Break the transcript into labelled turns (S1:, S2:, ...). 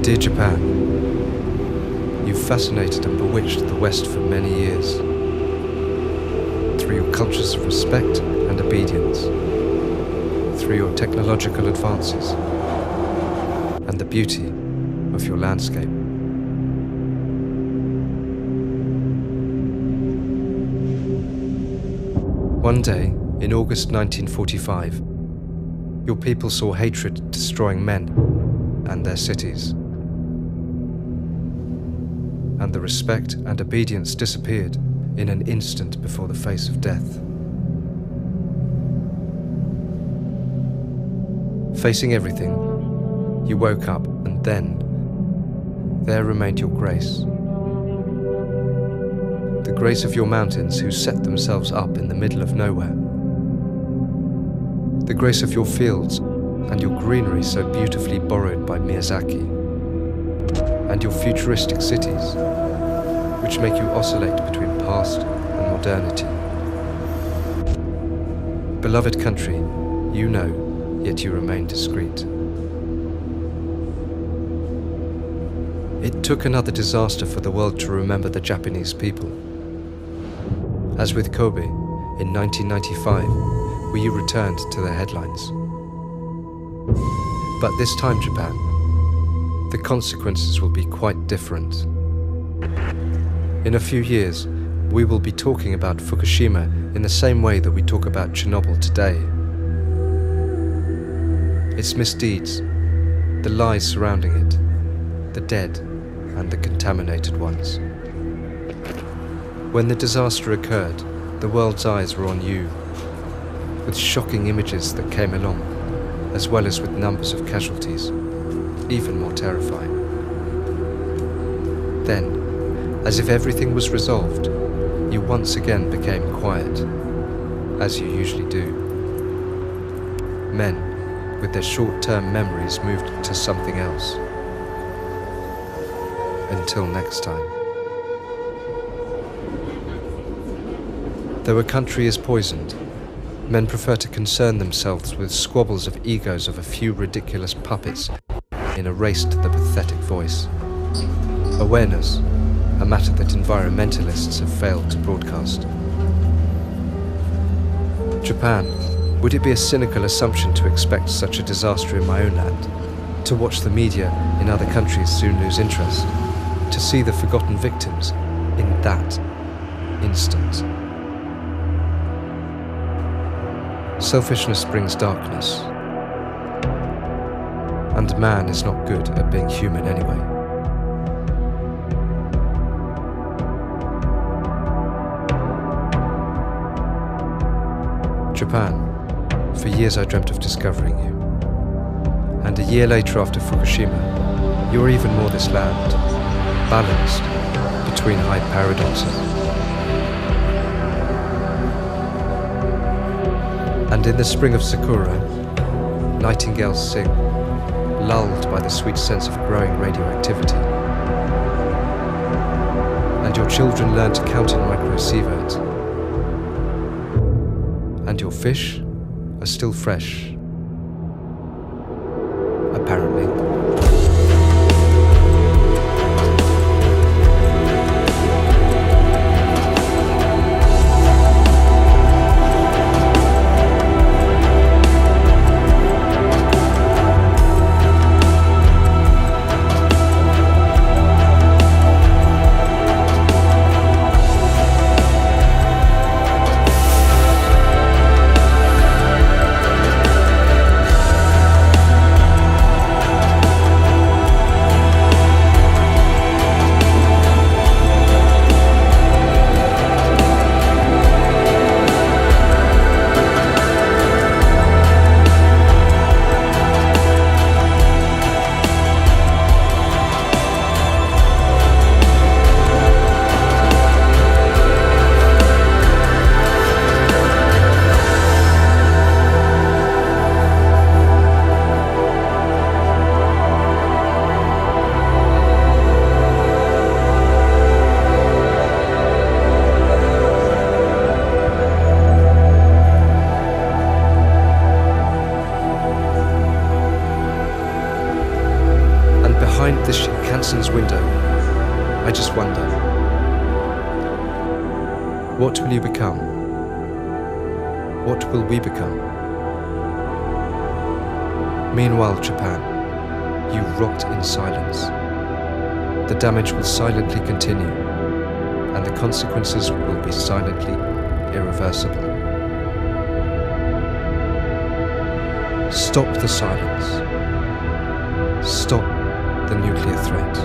S1: Dear Japan, you've fascinated and bewitched the West for many years, through your cultures of respect and obedience, through your technological advances, and the beauty of your landscape. One day, in August 1945, your people saw hatred destroying men and their cities, and the respect and obedience disappeared in an instant before the face of death. Facing everything, you woke up, and then there remained your grace. The grace of your mountains who set themselves up in the middle of nowhere. The grace of your fields and your greenery so beautifully borrowed by Miyazaki. And your futuristic cities, which make you oscillate between past and modernity. Beloved country, you know, yet you remain discreet. It took another disaster for the world to remember the Japanese people. As with Kobe, in 1995, where you returned to the headlines. But this time, Japan, the consequences will be quite different. In a few years, we will be talking about Fukushima in the same way that we talk about Chernobyl today. Its misdeeds, the lies surrounding it, the dead and the contaminated ones. When the disaster occurred, the world's eyes were on you, with shocking images that came along, as well as with numbers of casualties, even more terrifying. Then, as if everything was resolved, you once again became quiet, as you usually do. Men, with their short-term memories, moved to something else. Until next time. Though a country is poisoned, men prefer to concern themselves with squabbles of egos of a few ridiculous puppets in a race to the pathetic voice. Awareness, a matter that environmentalists have failed to broadcast. Japan, would it be a cynical assumption to expect such a disaster in my own land? To watch the media in other countries soon lose interest? To see the forgotten victims in that instant? Selfishness brings darkness, and man is not good at being human anyway. Japan, for years I dreamt of discovering you, and a year later after Fukushima, you are even more this land, balanced between high paradoxes. And in the spring of Sakura, nightingales sing, lulled by the sweet sense of growing radioactivity. And your children learn to count in microsieverts. And your fish are still fresh, apparently. behind this Shinkansen's window, I just wonder, what will you become? What will we become? Meanwhile, Japan, you rot in silence. The damage will silently continue, and the consequences will be silently irreversible. Stop the silence. Stop the nuclear threat.